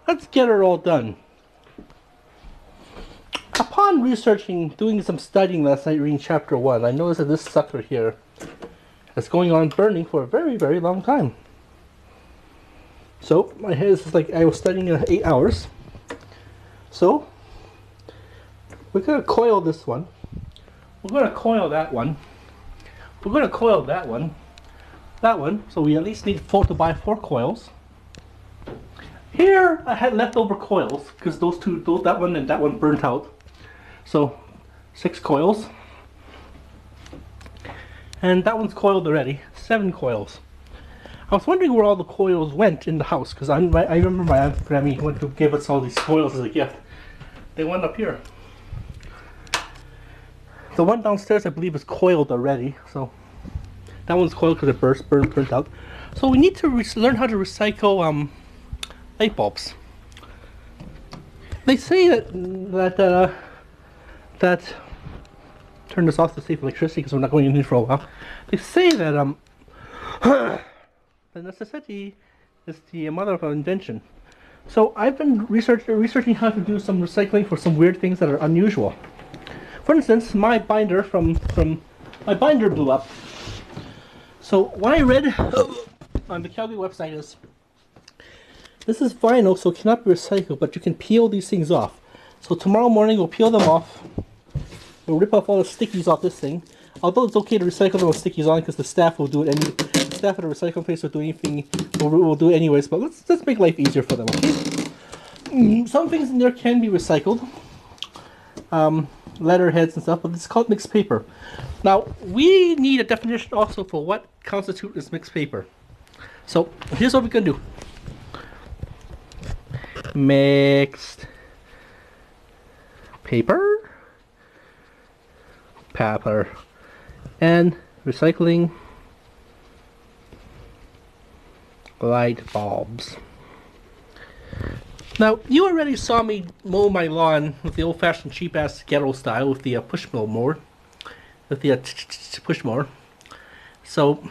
let's get her all done. Upon researching, doing some studying last night reading chapter 1, I noticed that this sucker here is going on burning for a very, very long time. So, my head is like I was studying 8 hours. So, we're going to coil this one. We're going to coil that one. We're going to coil that one. That one. So we at least need to buy 4 coils. Here, I had leftover coils because that one and that one burnt out. So, 6 coils. And that one's coiled already. 7 coils. I was wondering where all the coils went in the house because I remember my Aunt Grammy went to give us all these coils as a gift. They went up here. The one downstairs I believe is coiled already. So, that one's coiled because it burnt out. So we need to learn how to recycle light bulbs. They say that turn this off to save electricity because we're not going in here for a while. They say that the necessity is the mother of invention. So I've been researching how to do some recycling for some weird things that are unusual. For instance, my binder my binder blew up. So what I read on the Calgary website is this is vinyl, so it cannot be recycled, but you can peel these things off. So tomorrow morning we'll peel them off. We'll rip off all the stickies off this thing. Although it's okay to recycle them with stickies on because the staff will do it. The staff at the recycling place will do anything. Will do it anyways. But let's make life easier for them. Okay. Some things in there can be recycled. Letterheads and stuff, but it's called mixed paper. Now we need a definition also for what constitutes as mixed paper. So here's what we can do. Mixed paper. And recycling light bulbs. Now, you already saw me mow my lawn with the old-fashioned cheap-ass ghetto style with the push mower, with the push mower. So,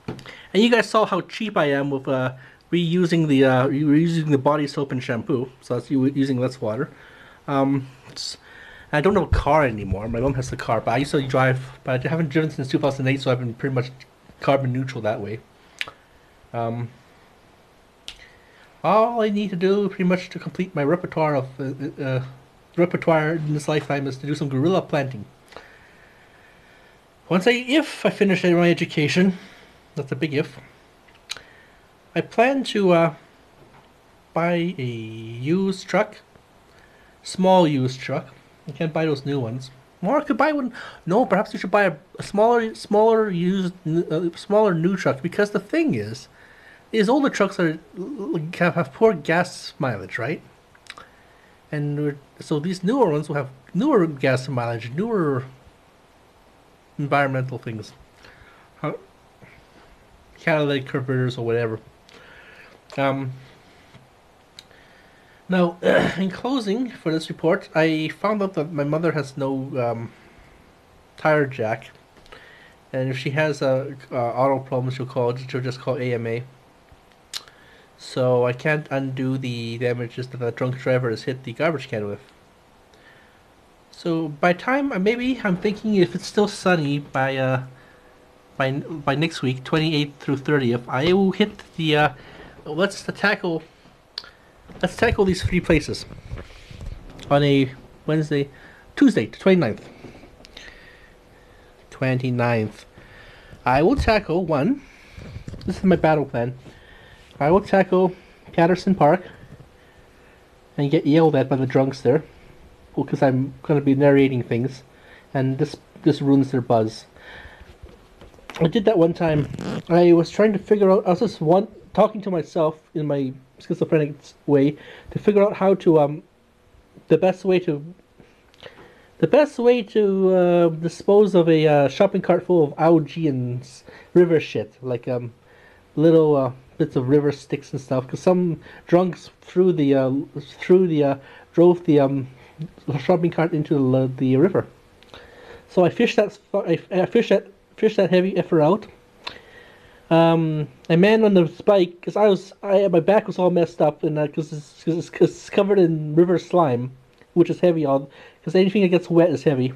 and you guys saw how cheap I am with reusing the body soap and shampoo. So that's using less water. I don't have a car anymore. My mom has the car, but I used to drive, but I haven't driven since 2008, so I've been pretty much carbon neutral that way. All I need to do pretty much to complete my repertoire of repertoire in this lifetime is to do some guerrilla planting. If I finish my education, that's a big if, I plan to buy a used truck, small used truck. You can't buy those new ones. Or I could buy one. No, perhaps you should buy a smaller new truck, because the thing is, these older trucks have poor gas mileage, right? And so these newer ones will have newer gas mileage, newer environmental things, catalytic converters or whatever. Now, in closing for this report, I found out that my mother has no tire jack, and if she has a auto problem, she'll just call AMA. So I can't undo the damages that the drunk driver has hit the garbage can with. So by time, maybe I'm thinking if it's still sunny by next week, 28th through 30th, I will hit the let's tackle these 3 places on a Tuesday, 29th. 29th. I will tackle one. This is my battle plan. I will tackle Patterson Park and get yelled at by the drunks there, because I'm going to be narrating things, and this ruins their buzz. I did that one time. I was trying to figure out. I was just talking to myself in my schizophrenic way to figure out how to the best way to dispose of a shopping cart full of algae and river shit, like little bits of river sticks and stuff, because some drunks drove the shopping cart into the river. So I fished that heavy effer out. A man on the bike, because my back was all messed up, and because it's covered in river slime, which is heavy. All because anything that gets wet is heavy.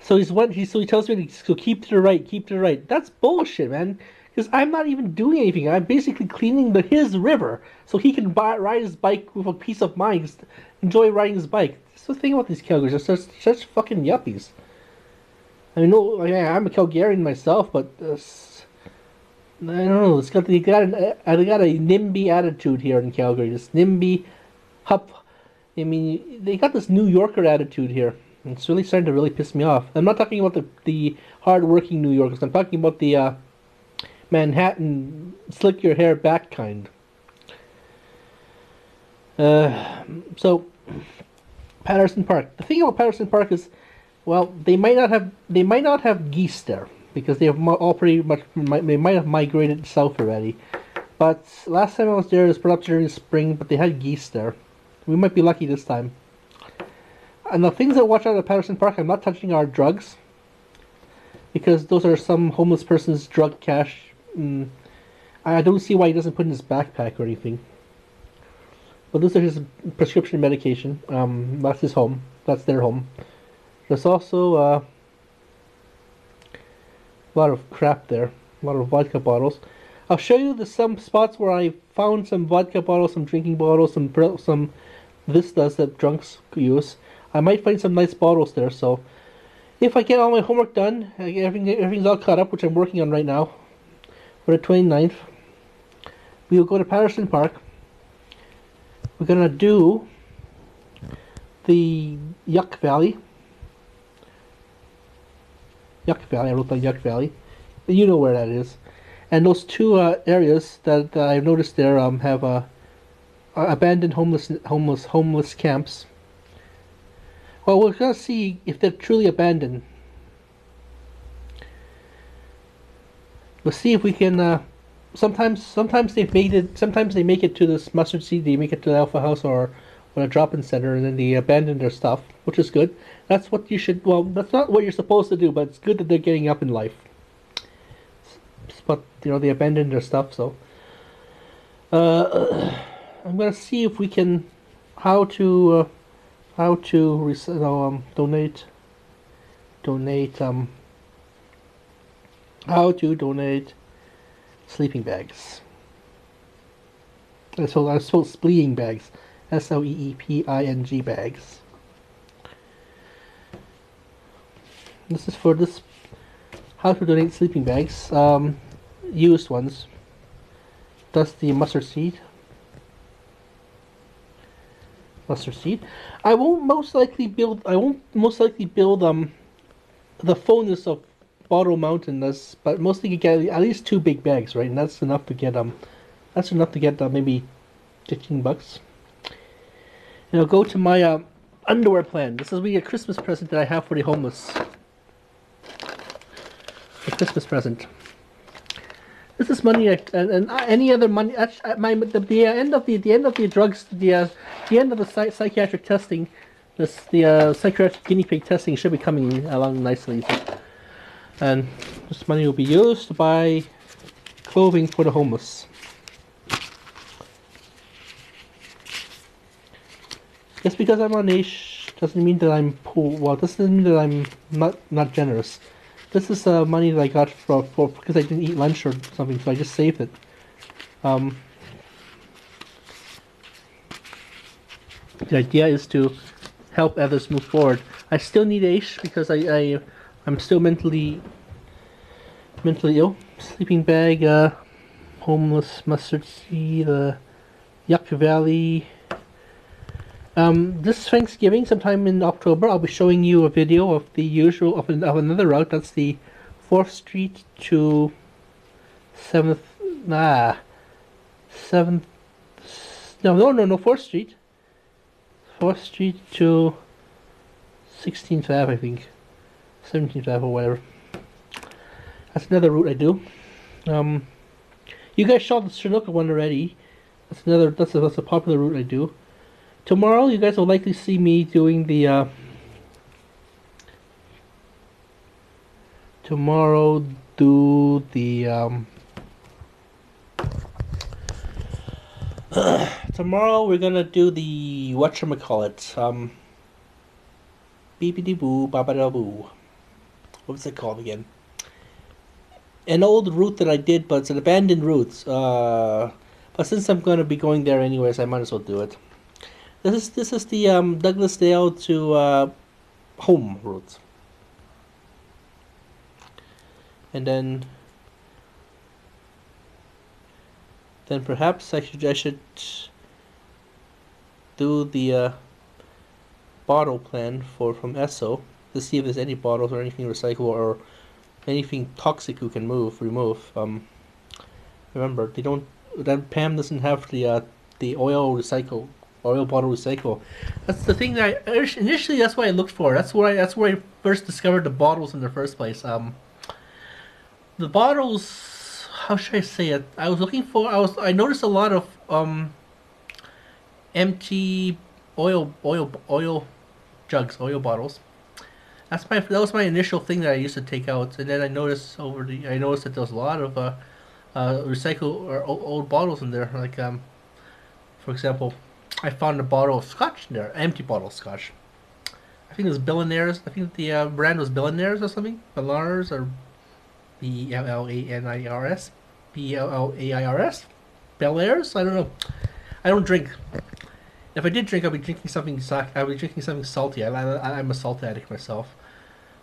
So he tells me to keep to the right, keep to the right. That's bullshit, man. Because I'm not even doing anything. I'm basically cleaning his river so he can ride his bike with a peace of mind. Just enjoy riding his bike. That's the thing about these Calgaries. They're such fucking yuppies. I mean, no, I'm a Calgarian myself, but I don't know. They got a NIMBY attitude here in Calgary. This NIMBY, hup. I mean, they got this New Yorker attitude here. It's really starting to really piss me off. I'm not talking about the hard-working New Yorkers. I'm talking about the Manhattan slick your hair back kind. So Patterson Park. The thing about Patterson Park is, well, they might not have geese there because they have all pretty much they might have migrated south already. But last time I was there, it was put up during the spring, but they had geese there. We might be lucky this time. And the things that watch out at Patterson Park, I'm not touching our drugs because those are some homeless person's drug cache. I don't see why he doesn't put in his backpack or anything. But those are his prescription medication. That's his home. That's their home. There's also a lot of crap there. A lot of vodka bottles. I'll show you some spots where I found some vodka bottles, some drinking bottles, some Vistas that drunks use. I might find some nice bottles there, so if I get all my homework done, everything's all caught up, which I'm working on right now, for the 29th, we will go to Patterson Park. We're going to do the Yuck Valley. Yuck Valley, I wrote down Yuck Valley. You know where that is. And those two areas that I've noticed there have abandoned homeless camps. Well, we're gonna see if they're truly abandoned. We'll see if we can. Sometimes they've made it. Sometimes they make it to this mustard seed. They make it to the Alpha House or a drop-in center, and then they abandon their stuff, which is good. That's what you should. Well, that's not what you're supposed to do, but it's good that they're getting up in life. But they abandoned their stuff, so. I'm gonna see if we can how to donate sleeping bags. So I suppose sleeping bags, SLEEPING bags. This is for this how to donate sleeping bags, used ones. That's the mustard seed. I won't most likely build the fullness of Bottle Mountain, but mostly you get at least 2 big bags, right? And that's enough to get maybe $15. And I'll go to my underwear plan. This will be a Christmas present that I have for the homeless. A Christmas present. This is money and any other money. At the end of the drugs, the end of the psychiatric testing, the psychiatric guinea pig testing should be coming along nicely. And this money will be used to buy clothing for the homeless. Just because I'm on niche doesn't mean that I'm poor. Well, doesn't mean that I'm not generous. This is money that I got for because I didn't eat lunch or something, so I just saved it. The idea is to help others move forward. I still need Aish because I'm still mentally ill. Sleeping bag, homeless, mustard seed, Yuck Valley. This Thanksgiving, sometime in October, I'll be showing you a video of the usual of another route. That's the 4th Street to 7th. 7th. No, 4th Street. 4th Street to 16th Ave, I think. 17th Ave or whatever. That's another route I do. You guys saw the Chinook one already. That's a popular route I do. Tomorrow, you guys will likely see me doing the, Tomorrow we're gonna do the whatchamacallit, beepity boo, babada boo. What's it called again? An old route that I did, but it's an abandoned route. But since I'm gonna be going there anyways, I might as well do it. This is the Douglasdale to home route, and then perhaps I should do the bottle plan from ESSO to see if there's any bottles or anything recyclable or anything toxic we can remove. Remember, they don't. That Pam doesn't have the oil bottle recycle. That's the thing that initially that's what I looked for. That's where I first discovered the bottles in the first place. The bottles. How should I say it? I was looking for. I noticed a lot of empty oil jugs, oil bottles. That was my initial thing that I used to take out, and then I noticed that there was a lot of recycled or old bottles in there. Like for example, I found a bottle of scotch in there, an empty bottle of scotch. I think it was Billionaires. I think the brand was Billionaires or something. Billars or Bellanirs, Bellairs, Bellairs. I don't know. I don't drink. If I did drink, I'd be drinking something. I'd be drinking something salty. I'm a salt addict myself.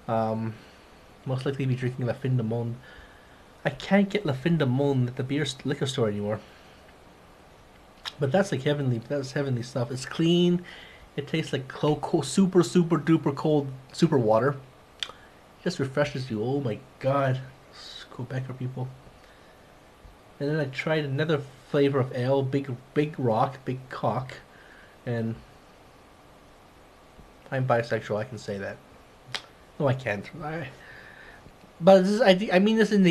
Most likely be drinking La Fin de Monde. I can't get La Fin de Monde at the liquor store anymore. But that's like heavenly. That's heavenly stuff. It's clean. It tastes like super duper cold super water. It just refreshes you. Oh my god, Quebecer people. And then I tried another flavor of ale, big rock, big cock. And I'm bisexual, I can say that. No, I can't. But I mean this in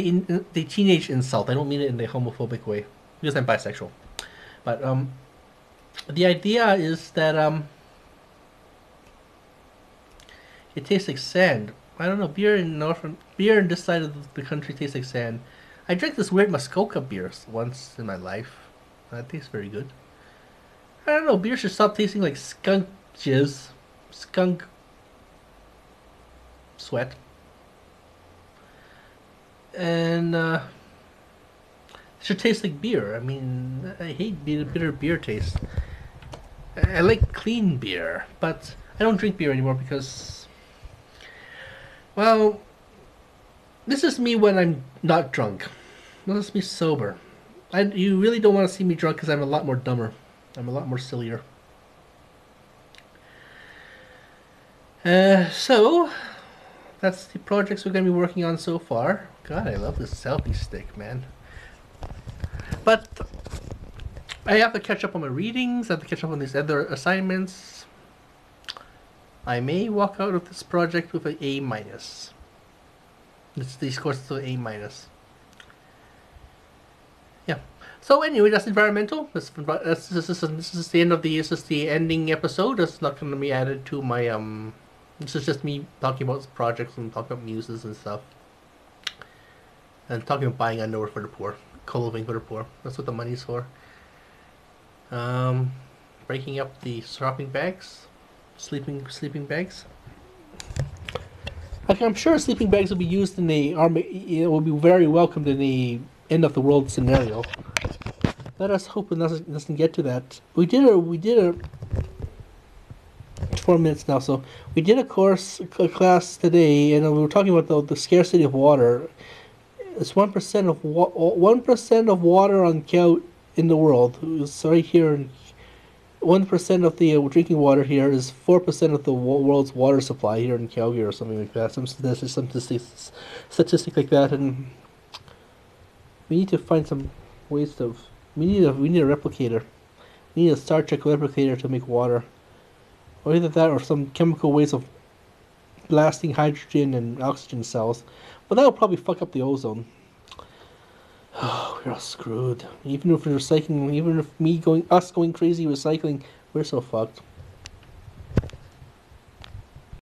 the teenage insult. I don't mean it in the homophobic way, because I'm bisexual. But the idea is that it tastes like sand. I don't know, beer in this side of the country tastes like sand. I drank this weird Muskoka beer once in my life. That tastes very good. I don't know, beer should stop tasting like skunk jizz. Skunk sweat. And it should taste like beer. I mean, I hate bitter beer taste. I like clean beer, but I don't drink beer anymore because, well, this is me when I'm not drunk. This is me sober. You really don't want to see me drunk because I'm a lot more dumber. I'm a lot more sillier. So, that's the projects we're going to be working on so far. God, I love this selfie stick, man. But I have to catch up on my readings. I have to catch up on these other assignments. I may walk out of this project with an A-. These courses with an A-. Yeah. So anyway, that's environmental. This is the end of the. This is the ending episode. It's not going to be added to my This is just me talking about projects and talking about muses and stuff, and talking about buying underwear for the poor, clothing for the poor. That's what the money's for. Breaking up the shopping bags, sleeping bags. Okay, I'm sure sleeping bags will be used in the army. It will be very welcomed in the end of the world scenario. Let us hope it doesn't get to that. We did a 4 minutes now, so we did a class today, and we were talking about the scarcity of water. It's 1% of 1% of water on in the world. It's right here. 1% of the drinking water here is 4% of the world's water supply here in Calgary, or something like that. Some statistic like that, and we need to find some ways to. We need a replicator. We need a Star Trek replicator to make water, or either that or some chemical ways of blasting hydrogen and oxygen cells. But that will probably fuck up the ozone. Oh, we're all screwed. Even if we're recycling, even if us going crazy recycling, we're so fucked.